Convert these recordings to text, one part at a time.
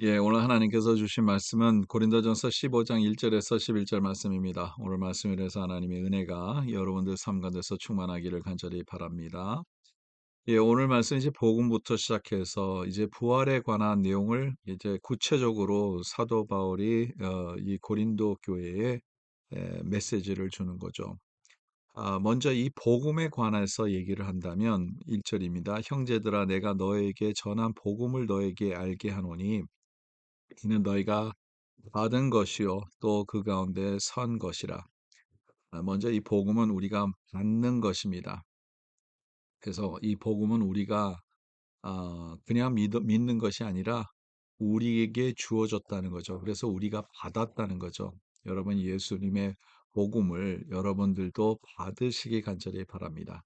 예, 오늘 하나님께서 주신 말씀은 고린도전서 15장 1절에서 11절 말씀입니다. 오늘 말씀을 해서 하나님의 은혜가 여러분들 삶 가운데서 충만하기를 간절히 바랍니다. 예, 오늘 말씀 이제 복음부터 시작해서 이제 부활에 관한 내용을 이제 구체적으로 사도 바울이 이 고린도 교회에 메시지를 주는 거죠. 먼저 이 복음에 관해서 얘기를 한다면 1절입니다. 형제들아 내가 너에게 전한 복음을 너에게 알게 하노니 이는 너희가 받은 것이요 또 그 가운데 선 것이라. 먼저 이 복음은 우리가 받는 것입니다. 그래서 이 복음은 우리가 그냥 믿는 것이 아니라 우리에게 주어졌다는 거죠. 그래서 우리가 받았다는 거죠. 여러분 예수님의 복음을 여러분들도 받으시기 간절히 바랍니다.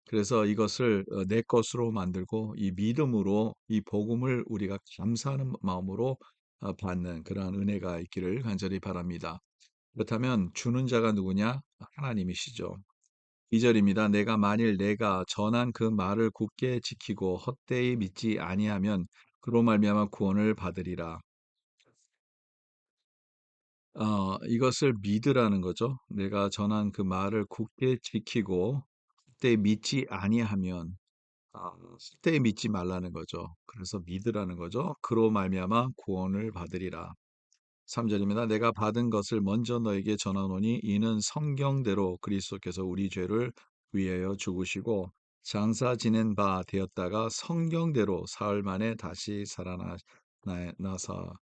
그래서 이것을 내 것으로 만들고 이 믿음으로 이 복음을 우리가 감사하는 마음으로 받는 그러한 은혜가 있기를 간절히 바랍니다. 그렇다면 주는 자가 누구냐? 하나님이시죠. 2절입니다. 내가 만일 내가 전한 그 말을 굳게 지키고 헛되이 믿지 아니하면 그로 말미암아 구원을 받으리라. 이것을 믿으라는 거죠. 내가 전한 그 말을 굳게 지키고 헛되이 믿지 아니하면 헛되이 믿지 말라는 거죠. 그래서 믿으라는 거죠. 그로 말미암아 구원을 받으리라. 3절입니다. 내가 받은 것을 먼저 너에게 전하노니 이는 성경대로 그리스도께서 우리 죄를 위하여 죽으시고 장사 지낸 바 되었다가 성경대로 사흘 만에 다시 살아나사.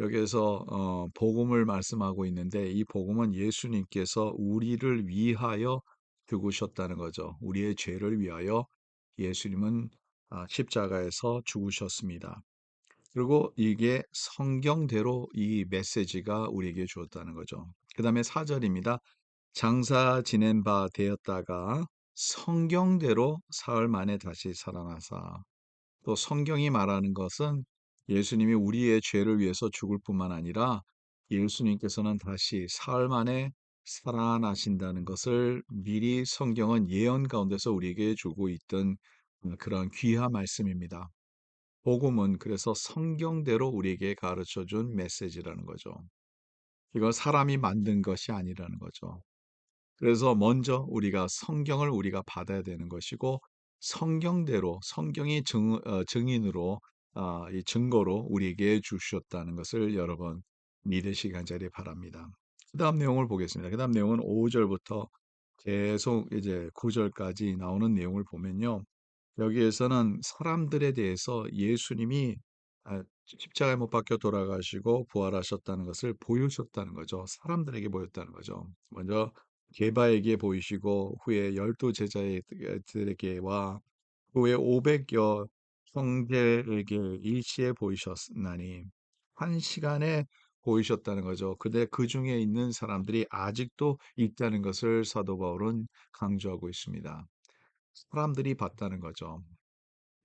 여기에서 복음을 말씀하고 있는데 이 복음은 예수님께서 우리를 위하여 죽으셨다는 거죠. 우리의 죄를 위하여 예수님은 십자가에서 죽으셨습니다. 그리고 이게 성경대로 이 메시지가 우리에게 주었다는 거죠. 그 다음에 4절입니다. 장사 지낸 바 되었다가 성경대로 사흘 만에 다시 살아나사. 또 성경이 말하는 것은 예수님이 우리의 죄를 위해서 죽을 뿐만 아니라 예수님께서는 다시 사흘 만에 살아나신다는 것을 미리 성경은 예언 가운데서 우리에게 주고 있던 그런 귀한 말씀입니다. 복음은 그래서 성경대로 우리에게 가르쳐 준 메시지라는 거죠. 이건 사람이 만든 것이 아니라는 거죠. 그래서 먼저 우리가 성경을 우리가 받아야 되는 것이고 성경대로 성경이 증인으로 이 증거로 우리에게 주셨다는 것을 여러분 믿으시기 간절히 바랍니다. 그다음 내용을 보겠습니다. 그다음 내용은 5절부터 계속 이제 9절까지 나오는 내용을 보면요. 여기에서는 사람들에 대해서 예수님이 십자가에 못 박혀 돌아가시고 부활하셨다는 것을 보여주셨다는 거죠. 사람들에게 보였다는 거죠. 먼저 게바에게 보이시고 후에 12 제자들에게와 후에 500여 형제에게 일시에 보이셨나니 한 시간에 보이셨다는 거죠. 근데 그 중에 있는 사람들이 아직도 있다는 것을 사도 바울은 강조하고 있습니다. 사람들이 봤다는 거죠.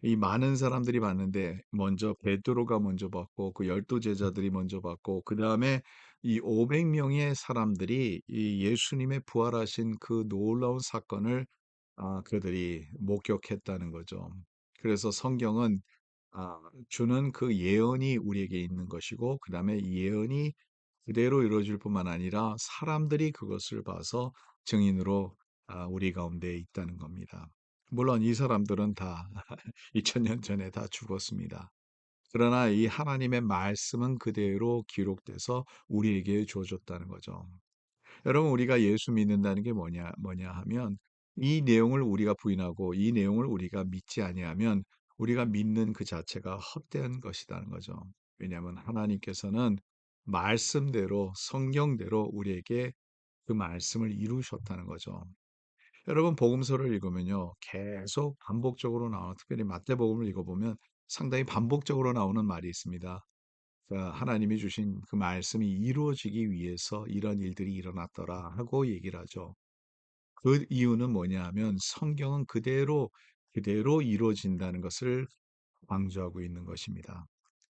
이 많은 사람들이 봤는데 먼저 베드로가 먼저 봤고 그 12 제자들이 먼저 봤고 그다음에 이 500명의 사람들이 이 예수님의 부활하신 그 놀라운 사건을 그들이 목격했다는 거죠. 그래서 성경은 주는 그 예언이 우리에게 있는 것이고 그다음에 이 예언이 그대로 이루어질 뿐만 아니라 사람들이 그것을 봐서 증인으로 우리 가운데 있다는 겁니다. 물론 이 사람들은 다 2000년 전에 다 죽었습니다. 그러나 이 하나님의 말씀은 그대로 기록돼서 우리에게 주어졌다는 거죠. 여러분, 우리가 예수 믿는다는 게 뭐냐 하면 이 내용을 우리가 부인하고 이 내용을 우리가 믿지 아니하면 우리가 믿는 그 자체가 헛되은 것이라는 거죠. 왜냐하면 하나님께서는 말씀대로 성경대로 우리에게 그 말씀을 이루셨다는 거죠. 여러분 복음서를 읽으면요. 계속 반복적으로 나오는 특별히 마태복음을 읽어보면 상당히 반복적으로 나오는 말이 있습니다. 하나님이 주신 그 말씀이 이루어지기 위해서 이런 일들이 일어났더라 하고 얘기를 하죠. 그 이유는 뭐냐 하면 성경은 그대로 이루어진다는 것을 강조하고 있는 것입니다.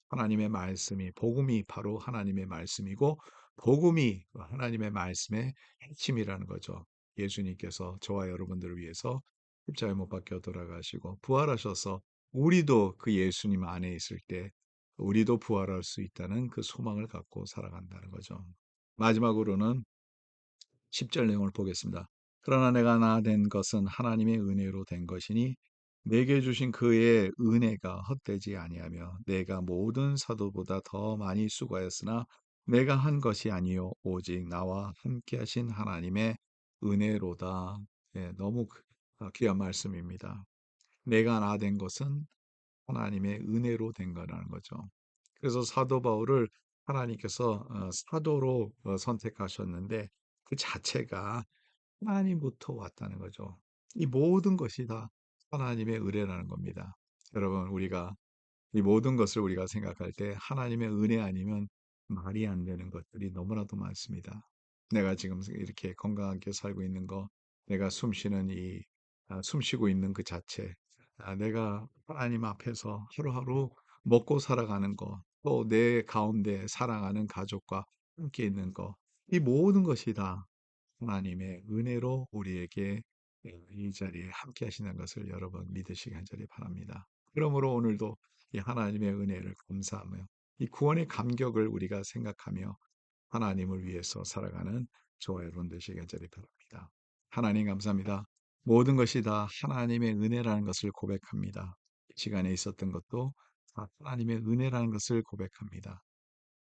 하나님의 말씀이 복음이 바로 하나님의 말씀이고 복음이 하나님의 말씀의 핵심이라는 거죠. 예수님께서 저와 여러분들을 위해서 십자가에 못 박혀 돌아가시고 부활하셔서 우리도 그 예수님 안에 있을 때 우리도 부활할 수 있다는 그 소망을 갖고 살아간다는 거죠. 마지막으로는 10절 내용을 보겠습니다. 그러나 내가 나 된 것은 하나님의 은혜로 된 것이니 내게 주신 그의 은혜가 헛되지 아니하며 내가 모든 사도보다 더 많이 수고하였으나 내가 한 것이 아니요 오직 나와 함께 하신 하나님의 은혜로다. 예, 너무 귀한 말씀입니다. 내가 나 된 것은 하나님의 은혜로 된 거라는 거죠. 그래서 사도 바울을 하나님께서 사도로 선택하셨는데 그 자체가 하나님부터 왔다는 거죠. 이 모든 것이 다 하나님의 의뢰라는 겁니다. 여러분, 우리가 이 모든 것을 우리가 생각할 때 하나님의 은혜 아니면 말이 안 되는 것들이 너무나도 많습니다. 내가 지금 이렇게 건강하게 살고 있는 거, 내가 숨 쉬고 있는 그 자체, 내가 하나님 앞에서 하루하루 먹고 살아가는 거, 또 내 가운데 사랑하는 가족과 함께 있는 거, 이 모든 것이 다 하나님의 은혜로 우리에게 이 자리에 함께 하시는 것을 여러분 믿으시기 간절히 바랍니다. 그러므로 오늘도 이 하나님의 은혜를 감사하며 이 구원의 감격을 우리가 생각하며 하나님을 위해서 살아가는 저와 여러분 되시기 간절히 바랍니다. 하나님 감사합니다. 모든 것이 다 하나님의 은혜라는 것을 고백합니다. 이 시간에 있었던 것도 다 하나님의 은혜라는 것을 고백합니다.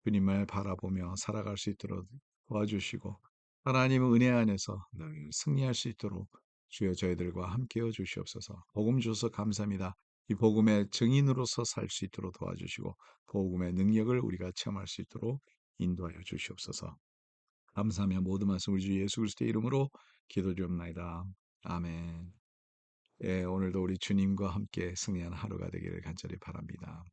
주님을 바라보며 살아갈 수 있도록 도와주시고 하나님의 은혜 안에서 늘 승리할 수 있도록 주여 저희들과 함께해 주시옵소서. 복음 주셔서 감사합니다. 이 복음의 증인으로서 살 수 있도록 도와주시고 복음의 능력을 우리가 체험할 수 있도록 인도하여 주시옵소서. 감사하며 모든 말씀 우리 주 예수 그리스도의 이름으로 기도드립니다. 아멘. 예, 오늘도 우리 주님과 함께 승리하는 하루가 되기를 간절히 바랍니다.